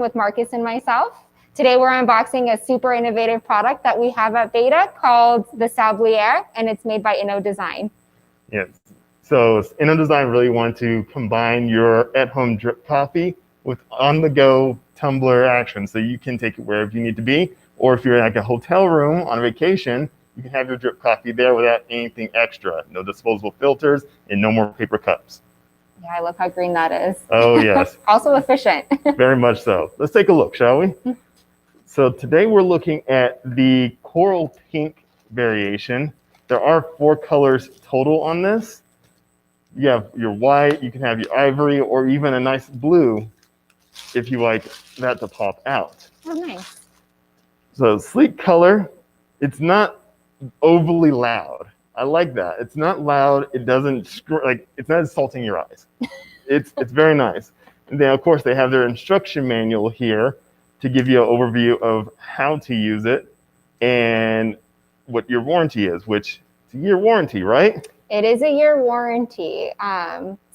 with Marcus and myself. Today we're unboxing a super innovative product that we have at b8ta called the Sabliere, and it's made by INNODESIGN. Yes. So INNODESIGN really want to combine your at-home drip coffee with on-the-go tumbler action, so you can take it wherever you need to be, or if you're in like a hotel room on vacation, you can have your drip coffee there without anything extra. No disposable filters and no more paper cups. Yeah, I love how green that is. Oh, yes. Also efficient. Very much so. Let's take a look, shall we? So today we're looking at the coral pink variation. There are 4 colors total on this. You have your white, you can have your ivory, or even a nice blue if you like that to pop out. Oh, nice. So sleek color, it's not overly loud. I like that. It's not loud. It doesn't it's not assaulting your eyes. It's very nice. And then of course they have their instruction manual here to give you an overview of how to use it and what your warranty is, which it's a year warranty, right? It is a year warranty.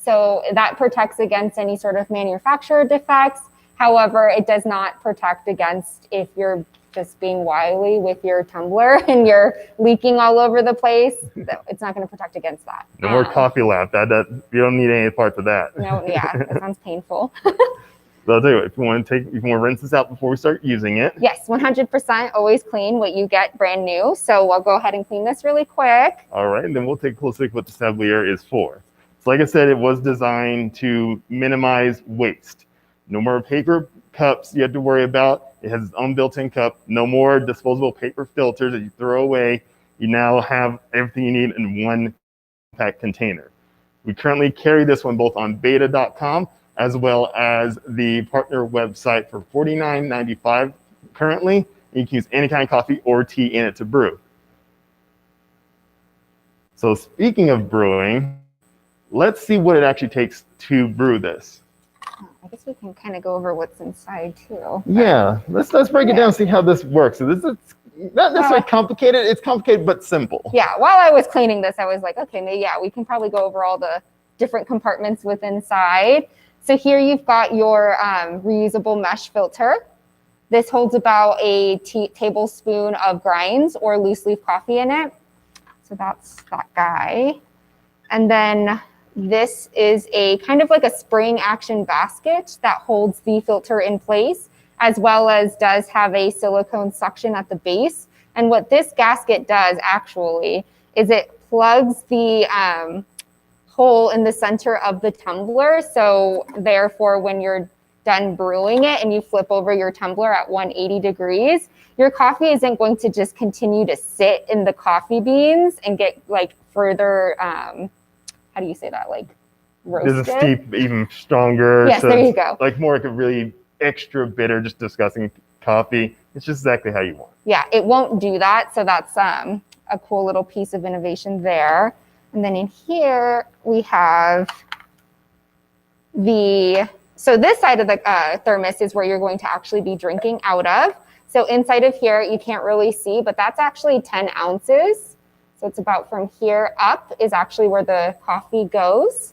So that protects against any sort of manufacturer defects. However, it does not protect against if you're just being wily with your tumbler and you're leaking all over the place. It's not going to protect against that. No more coffee lap. That you don't need any parts of that. No, yeah, that sounds painful. So I'll tell you what, if you want to rinse this out before we start using it. Yes, 100% always clean what you get brand new. So we'll go ahead and clean this really quick. All right, and then we'll take a closer look at what the Sabliere is for. So like I said, it was designed to minimize waste. No more paper cups you have to worry about. It has its own built-in cup. No more disposable paper filters that you throw away. You now have everything you need in one compact container. We currently carry this one both on b8ta.com as well as the partner website for $49.95 currently. And you can use any kind of coffee or tea in it to brew. So speaking of brewing, let's see what it actually takes to brew this. I guess we can kind of go over what's inside too. Yeah, let's break it down and see how this works. So this is not necessarily complicated. It's complicated but simple. Yeah, while I was cleaning this, I was like, okay, maybe, yeah, we can probably go over all the different compartments with inside. So here you've got your reusable mesh filter. This holds about a tablespoon of grinds or loose leaf coffee in it. So that's that guy. And then this is a kind of like a spring action basket that holds the filter in place, as well as does have a silicone suction at the base. And what this gasket does actually is it plugs the hole in the center of the tumbler. So therefore, when you're done brewing it and you flip over your tumbler at 180 degrees, your coffee isn't going to just continue to sit in the coffee beans and get like further, how do you say that? Like roasted? This is steep, even stronger. Yes, so there you go. Like more like a really extra bitter, just disgusting coffee. It's just exactly how you want. Yeah, it won't do that. So that's a cool little piece of innovation there. And then in here we have so this side of the thermos is where you're going to actually be drinking out of. So inside of here, you can't really see, but that's actually 10 ounces. So it's about from here up is actually where the coffee goes.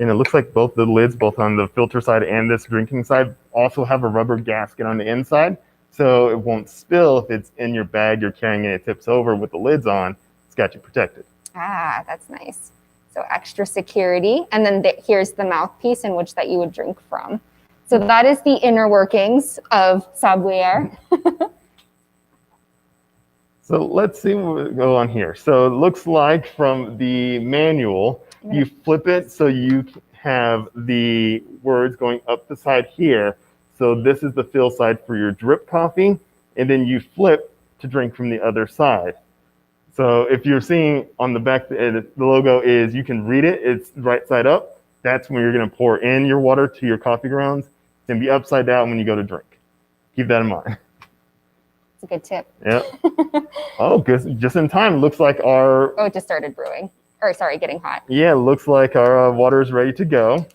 And it looks like both the lids, both on the filter side and this drinking side, also have a rubber gasket on the inside. So it won't spill if it's in your bag you're carrying and it tips over with the lids on. It's got you protected. Ah, that's nice. So extra security. And then here's the mouthpiece in which that you would drink from. So that is the inner workings of Sabliere. So let's see what we go on here. So it looks like from the manual, you flip it so you have the words going up the side here. So this is the fill side for your drip coffee, and then you flip to drink from the other side. So if you're seeing on the back, the logo is, you can read it, it's right side up. That's when you're gonna pour in your water to your coffee grounds. It's gonna be upside down when you go to drink. Keep that in mind. It's a good tip. Yeah. Oh, good. Just in time. Looks like our... Oh, it just started brewing. Or sorry, getting hot. Yeah, looks like our water is ready to go.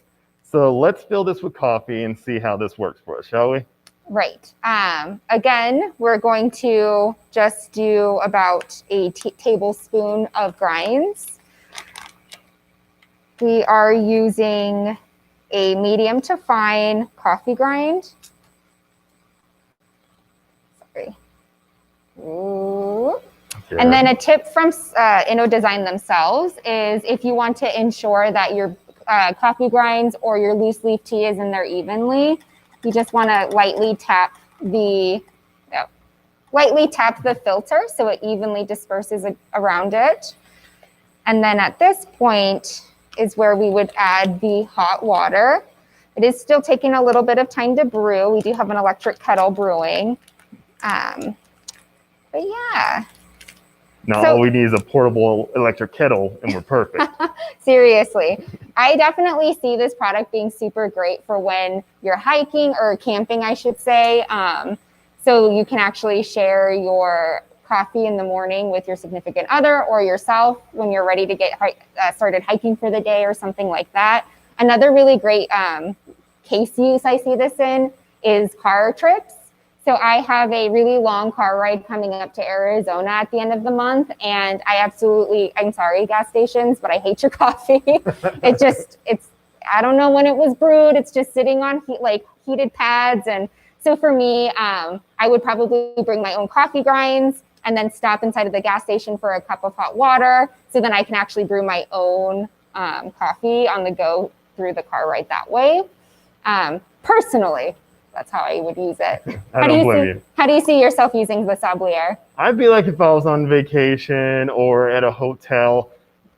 So let's fill this with coffee and see how this works for us, shall we? Right. Again, we're going to just do about a tablespoon of grinds. We are using a medium to fine coffee grind. Ooh. Yeah. And then a tip from INNODESIGN themselves is if you want to ensure that your coffee grinds or your loose leaf tea is in there evenly, you just want to lightly tap the filter so it evenly disperses around it. And then at this point is where we would add the hot water. It is still taking a little bit of time to brew. We do have an electric kettle brewing. But yeah. Now all we need is a portable electric kettle and we're perfect. Seriously. I definitely see this product being super great for when you're hiking or camping, I should say. So you can actually share your coffee in the morning with your significant other or yourself when you're ready to get started hiking for the day or something like that. Another really great case use I see this in is car trips. So I have a really long car ride coming up to Arizona at the end of the month, and I'm sorry, gas stations, but I hate your coffee. I don't know when it was brewed. It's just sitting on heated pads. And so for me, I would probably bring my own coffee grinds and then stop inside of the gas station for a cup of hot water. So then I can actually brew my own coffee on the go through the car ride that way. Personally, that's how I would use it. I don't blame you. How do you see yourself using the Sabliere? I'd be like if I was on vacation or at a hotel.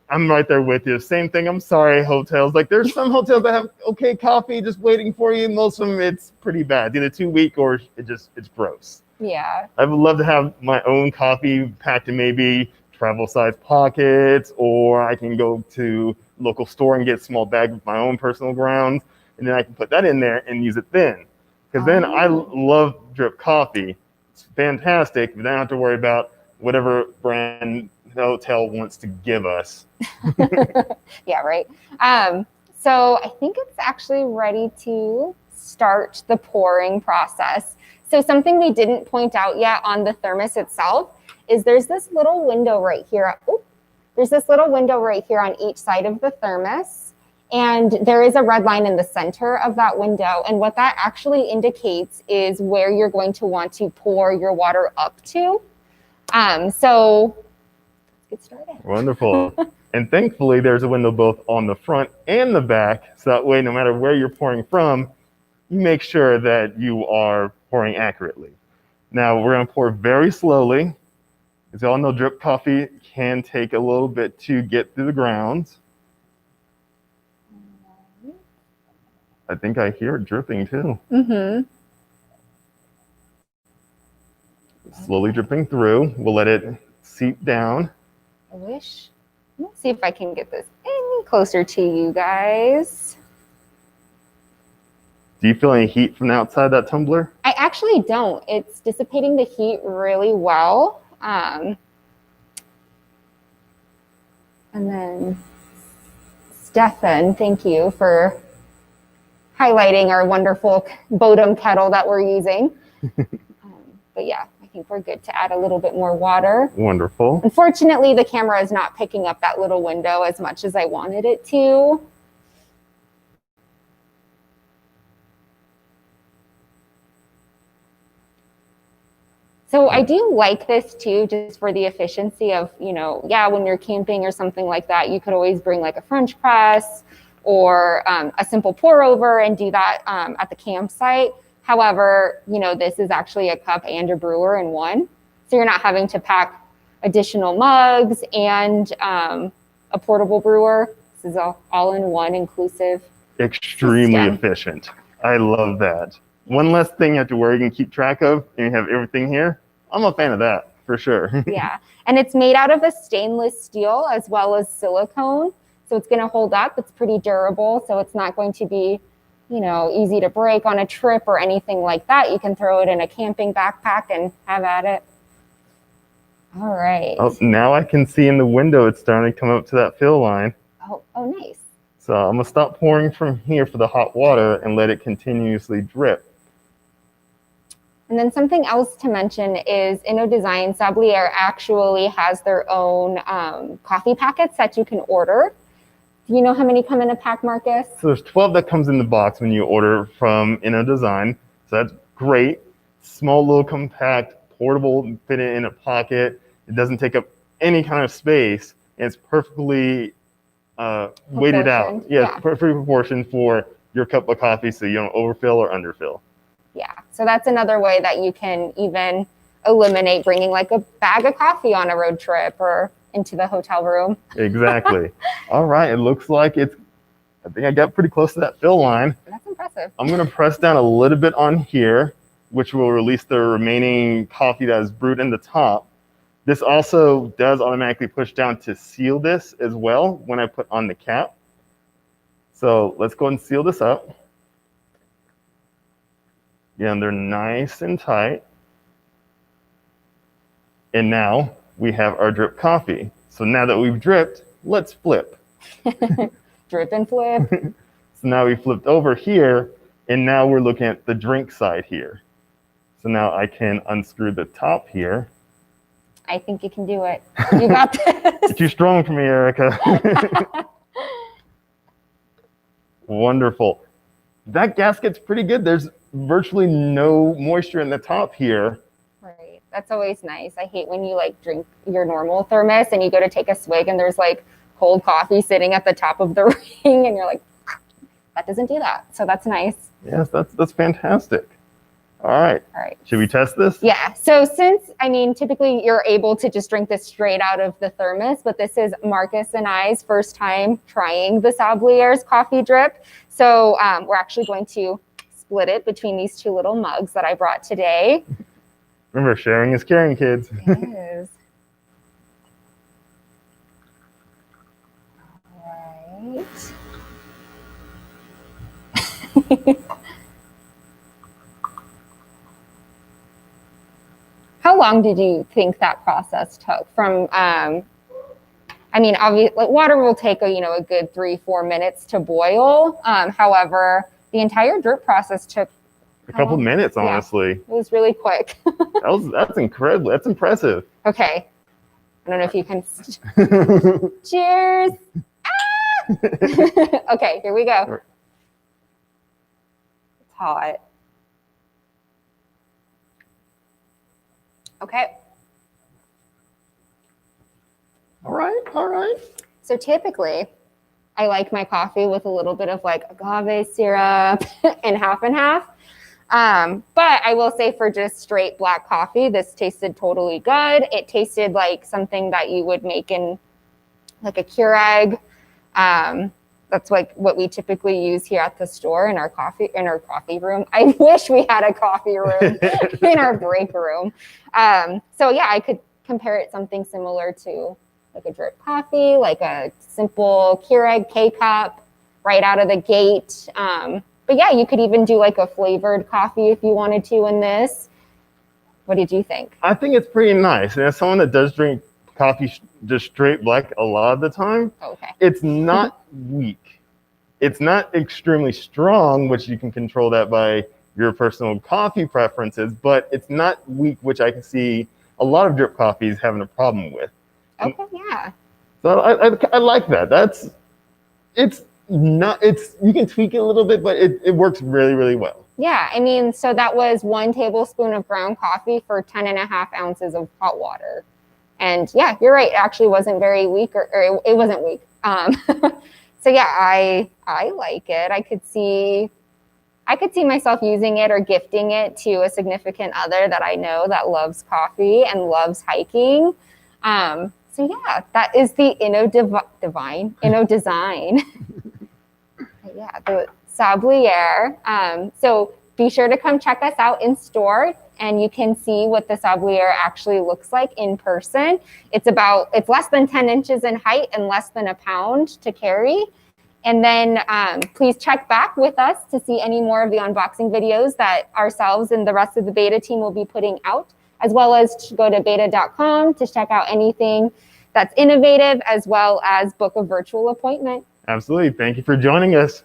I'm right there with you. Same thing. I'm sorry, hotels. Like there's some hotels that have okay coffee just waiting for you. Most of them, it's pretty bad. Either too weak or it's gross. Yeah. I would love to have my own coffee packed in maybe travel size pockets, or I can go to local store and get a small bag of my own personal grounds, and then I can put that in there and use it then. Because then I love drip coffee. It's fantastic. We don't have to worry about whatever brand the hotel wants to give us. Yeah, right. So I think it's actually ready to start the pouring process. So something we didn't point out yet on the thermos itself is there's this little window right here. There's this little window right here on each side of the thermos. And there is a red line in the center of that window. And what that actually indicates is where you're going to want to pour your water up to. So let's get started. Wonderful. And thankfully, there's a window both on the front and the back. So that way, no matter where you're pouring from, you make sure that you are pouring accurately. Now, we're going to pour very slowly. As you all know, drip coffee can take a little bit to get through the grounds. I think I hear it dripping too. Mm-hmm. Slowly dripping through. We'll let it seep down. Let's see if I can get this any closer to you guys. Do you feel any heat from the outside that tumbler? I actually don't. It's dissipating the heat really well. And then Stefan, thank you for highlighting our wonderful b8ta kettle that we're using. But yeah, I think we're good to add a little bit more water. Wonderful. Unfortunately, the camera is not picking up that little window as much as I wanted it to. So I do like this too, just for the efficiency of, when you're camping or something like that, you could always bring like a French press or a simple pour over and do that at the campsite. However, this is actually a cup and a brewer in one. So you're not having to pack additional mugs and a portable brewer. This is all in one inclusive Extremely system. efficient. I love that. One less thing you have to worry you can keep track of, and you have everything here. I'm a fan of that, for sure. Yeah, and it's made out of a stainless steel as well as silicone. So it's going to hold up. It's pretty durable, so it's not going to be, easy to break on a trip or anything like that. You can throw it in a camping backpack and have at it. All right. Oh, now I can see in the window it's starting to come up to that fill line. Oh, nice. So I'm going to stop pouring from here for the hot water and let it continuously drip. And then something else to mention is INNODESIGN Sabliere actually has their own coffee packets that you can order. Do you know how many come in a pack, Marcus? So there's 12 that comes in the box when you order from INNODESIGN. So that's great. Small, little, compact, portable, fit it in a pocket. It doesn't take up any kind of space, and it's perfectly weighted out. Yeah, perfectly proportioned for your cup of coffee, so you don't overfill or underfill. Yeah, so that's another way that you can even eliminate bringing like a bag of coffee on a road trip or into the hotel room. Exactly. All right, it looks like I think I got pretty close to that fill line. That's impressive. I'm gonna press down a little bit on here, which will release the remaining coffee that is brewed in the top. This also does automatically push down to seal this as well when I put on the cap. So let's go and seal this up. Yeah, and they're nice and tight. And now we have our drip coffee. So now that we've dripped, let's flip. Drip and flip. So now we flipped over here, and now we're looking at the drink side here. So now I can unscrew the top here. I think you can do it. You got this. You're too strong for me, Erica. Wonderful. That gasket's pretty good. There's virtually no moisture in the top here. Right. That's always nice. I hate when you like drink your normal thermos and you go to take a swig and there's like cold coffee sitting at the top of the ring and you're like, that doesn't do that. So that's nice. Yes, that's fantastic. All right. All right. Should we test this? Yeah. So since, I mean, typically you're able to just drink this straight out of the thermos, but this is Marcus and I's first time trying the Sabliere's coffee drip. So we're actually going to split it between these two little mugs that I brought today. Remember, sharing is caring, kids. It is. All right. How long did you think that process took from, I mean, obviously, like water will take a good 3-4 minutes to boil. However, the entire drip process took a couple minutes, honestly. It was really quick. That's incredible. That's impressive. Okay. I don't know if you can. Cheers. Ah! Okay, here we go. It's hot. Okay. All right, all right. So typically, I like my coffee with a little bit of like agave syrup and half. But I will say for just straight black coffee, this tasted totally good. It tasted like something that you would make in like a Keurig. That's like what we typically use here at the store in our coffee room. I wish we had a coffee room in our break room. So yeah, I could compare it something similar to like a drip coffee, like a simple Keurig K-cup right out of the gate. But yeah, you could even do like a flavored coffee if you wanted to in this. What did you think? I think it's pretty nice. And as someone that does drink coffee just straight black a lot of the time, okay, it's not weak. It's not extremely strong, which you can control that by your personal coffee preferences, but it's not weak, which I can see a lot of drip coffees having a problem with. Okay, yeah. So I like that. You can tweak it a little bit, but it works really, really well. Yeah, I mean, so that was 1 tablespoon of ground coffee for 10.5 ounces of hot water. And yeah, you're right. It actually wasn't very weak, or it wasn't weak. So yeah, I like it. I could see myself using it or gifting it to a significant other that I know that loves coffee and loves hiking. So yeah, that is the INNODESIGN. Yeah, the Sabliere. So be sure to come check us out in store, and you can see what the Sabliere actually looks like in person. It's less than 10 inches in height and less than a pound to carry. And then please check back with us to see any more of the unboxing videos that ourselves and the rest of the b8ta team will be putting out, as well as to go to b8ta.com to check out anything that's innovative, as well as book a virtual appointment. Absolutely. Thank you for joining us.